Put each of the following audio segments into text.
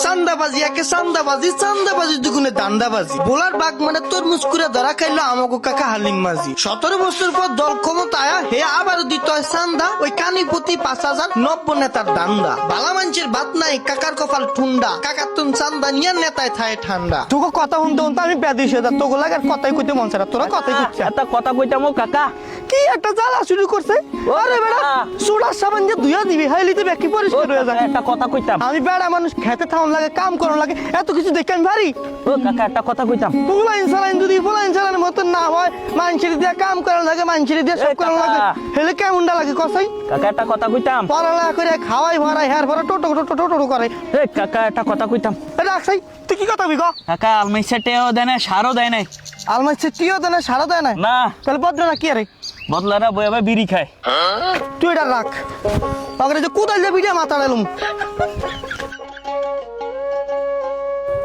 চান্দাবাজি একে চান্দাবাজি, চান্দাবাজি দুগুণে দান্দাবাজি। বোলার বাঘ মানে তরমুজ করে ধরা খাইলো আমাকে কাকা হালিম মাঝি। 17 বছর পর দল ক্ষমতা আয়া হে আবারও দিত হয় চান্দা, ওই কানি প্রতি 5,000 নব্য নেতার দান্দা। বালা মানুষের ভাত নাই কাকার কপাল ঠুন্ডা, কাকার তুন চান্দা নিয়ে নেতায় থায় ঠান্ডা। তোকে কথা শুনতে শুনতে আমি ব্যাধি সেটা তোকে লাগে কথাই কইতে মন চারা, তোরা কথাই কইছে একটা কথা কইতাম ও কাকা। কি একটা জ্বালা শুরু করছে। আরে বেড়া সোডার সাবান দিয়ে ধুইয়া দিবি হাইলিতে ব্যাকি পরিষ্কার হয়ে যায়। একটা কথা কইতাম, আমি বেড়া মানুষ খেতে থাউন লাগে, কাম করন লাগে, এত কিছু দেখে আমি ভারি। ও কাকা একটা কথা কইতাম, পোলাইন সালাইন যদি পোলাইন সালাইনের মতন না হয়, মানুষের দিয়ে কাম করার লাগে, মানুষের দিয়ে সব করার লাগে, হেলে কেমনটা লাগে কসাই? কাকা একটা কথা কইতাম, পড়ালেখা করে খাওয়াই ভরাই হের ভরা টোটো টোটো টোটো করে। এ কাকা একটা কথা কইতাম। রাখছাই তুই কি কথা বি ক? কাকা আলমাইছে টেও দেয় না, সারও দেয় নাই। আলমাইছে টিও দেয় না, সারা দেয় না? না। তাহলে বদলা না কি আরে? বদলারা বই আবার বিড়ি খায়। তুই এটা রাখ, তাহলে যে কোথায় যাবি রে মাথা ডালুম।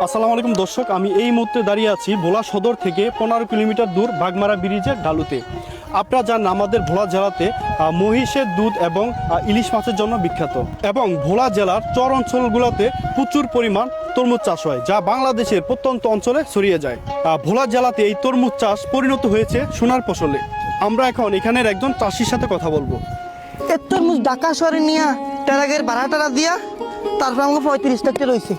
আসসালামু আলাইকুম দর্শক, আমি এই মুহূর্তে দাঁড়িয়ে আছি ভোলা সদর থেকে 15 কিলোমিটার দূর বাগমারা ব্রিজের ডালুতে। আপনারা জানেন আমাদের ভোলা জেলাতে মহিষের দুধ এবং ইলিশ মাছের জন্য বিখ্যাত, এবং ভোলা জেলার চর অঞ্চলগুলোতে প্রচুর পরিমাণ তরমুজ চাষ হয়, যা বাংলাদেশের প্রত্যন্ত অঞ্চলে ছড়িয়ে যায়। ভোলা জেলাতে এই তরমুজ চাষ পরিণত হয়েছে সোনার ফসলে। আমরা এখন এখানের একজন চাষির সাথে কথা বলবো। এ তরমুজ ঢাকা শহরে নিয়া টেরাগের ভাড়া টাড়া দিয়া তারপর আমাকে 35 টাকা রয়েছে।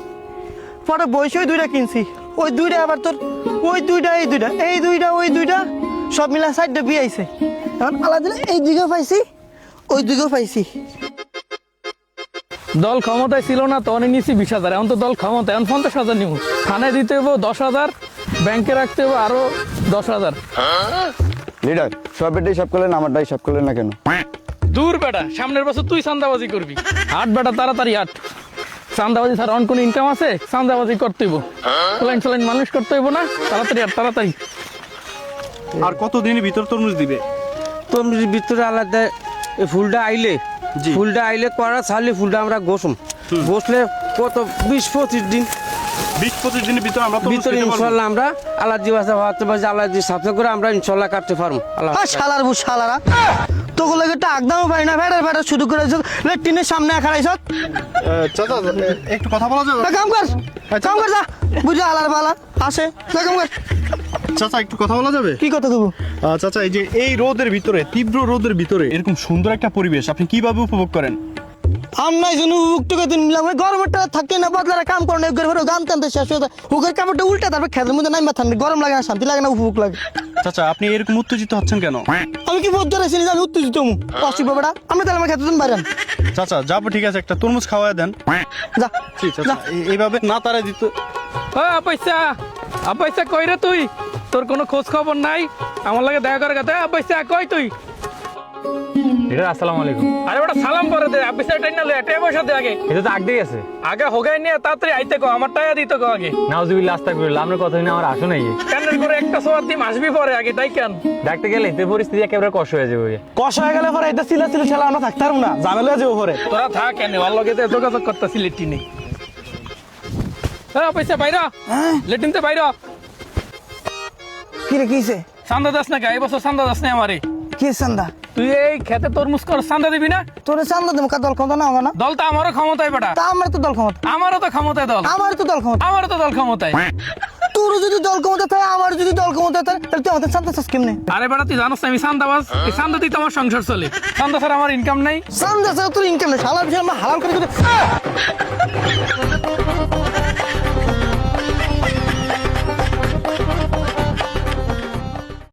পরে বয়সে ওই দুইটা কিনছি, ওই দুইটা আবার তোর ওই দুইটা এই দুইটা এই দুইটা ওই দুইটা সব মিলা 4টা বিয়ে আইছে। এখন আলাদা এই দিকেও পাইছি ওই দিকেও পাইছি। দল ক্ষমতায় ছিল না তখন নিয়েছি 20,000, এখন তো দল ক্ষমতায়, এখন 50,000 নিব। থানায় দিতে হইব 10,000, ব্যাংকে রাখতে হইব আরো 10,000। লিডার সব এটাই সব করলেন, আমারটাই সব করলেন না কেন? দূর বেটা, সামনের বছর তুই চান্দাবাজি করবি। হাট বেটা তাড়াতাড়ি হাট। চান্দাবাজি ছাড়া অন কোন ইনকাম আছে? চান্দাবাজি করতে হইব, চলাইন চলাইন মানুষ করতে হইব না। তাড়াতাড়ি হাট তাড়াতাড়ি। আর কতদিনের ভিতর তরমুজ দিবে? তরমুজের ভিতরে আলাদা এই ফুলটা আইলে, ফুলটা আইলে করা ছাড়লে ফুলটা আমরা গোসম বসলে কত 20-25 দিন 20-25 দিনের ভিতর আমরা তরমুজ ভিতরে খেতে পারবো। ইনশাল্লাহ আমরা আলাদি বাসা ভাবতে পারছি, আলাদি সাথে করে আমরা ইনশাল্লাহ কাটতে পারবো। আল্লাহ শালার বু শালারা তোকে লাগে একটা একদমও পাই না, ভেড়া ভেড়া শুরু করে টিনের সামনে খাড়াইছ। চাচা একটু কথা বলা যাবে? কাম কর কাম কর যা, বুঝা আলার বালা আসে কাম কর। চাচা একটু কথা বলা যাবে? কি কথা কব? চাচা এই যে এই রোদের ভিতরে, তীব্র রোদের ভিতরে এরকম সুন্দর একটা পরিবেশ আপনি কিভাবে উপভোগ করেন? আমনাই জন্য উকটুকে দিন মিলাম, ওই গরমটা থাকতে না বদলারা কাম করে না, ঘরে গান টানতে শেষ হয়ে যায়, হুকের কাপড়টা উল্টা তারপর খেতের মধ্যে নাইমা থাকবে, গরম লাগে না, শান্তি লাগে না, উপভোগ লাগে। চাচা আপনি এরকম উত্তেজিত হচ্ছেন কেন? আমি কি বোধ ধরেছি যে আমি উত্তেজিত হবো? অসুখ বাবাটা আমি তাহলে আমার খেতে দিন বাইরেন। চাচা যাবো, ঠিক আছে, একটা তরমুজ খাওয়া দেন। যা ঠিক চাচা, এইভাবে না তারা দিত। ও আপাইসা, আপাইসা কই রে তুই? তোর কোনো খোঁজ খবর নাই, আমার লাগে দেখা করে কথা। আপাইসা কই তুই? লিডার আসসালামু আলাইকুম। আরে বেটা সালাম করে দে, আপাইসা টাইম না লয়, এটাই বসা দে আগে। এটা তো আগেই আছে। আগে হোগাই নিয়ে তাড়াতাড়ি আইতে কো, আমার টাকা দিতে কো আগে। নাউজুবিল্লাহ আস্তাগফিরুল্লাহ, আপনার কথা শুনে আমার আসো নাই। কেন করে একটা সোয়ার দিন আসবি পরে আগে, তাই কেন? ডাকতে গেলে এতে পরিস্থিতি একেবারে কষ্ট হয়ে যাবে। কষ হয়ে গেলে পরে এটা সিলা সিলা ঠেলা আমরা থাকতে পারবো না, ঝামেলা যাবো পরে। তোরা থাক কেন, ওর লগে তো যোগাযোগ করতেছি লেটিনে। হ্যাঁ পয়সা বাইরা, লেটিনতে বাইরা। কি রে কিছে? চান্দা দাস না, এই বছর চান্দা দাস না আমারে। কি চান্দা? তুই এই খেতে তরমুজ কর, চান্দা দিবি না? তোরে চান্দা দেবো, কার দল ক্ষমতা না হবে না? দল তো আমারও ক্ষমতায় বেটা। তা আমার তো দল ক্ষমতা, আমারও তো ক্ষমতায় দল, আমার তো দল ক্ষমতা, আমারও তো দল ক্ষমতায়। তোর যদি দল ক্ষমতা থাকে, আমার যদি দল ক্ষমতা থাকে, তাহলে তুই আমাদের চান্দা চাষ কেমনে? আরে বেটা তুই জানোস না আমি চান্দাবাজ, এই চান্দা দিতে আমার সংসার চলে, চান্দা ছাড়া আমার ইনকাম নাই। চান্দা ছাড়া তোর ইনকাম নেই, শালা বিষয় আমরা হালাল করে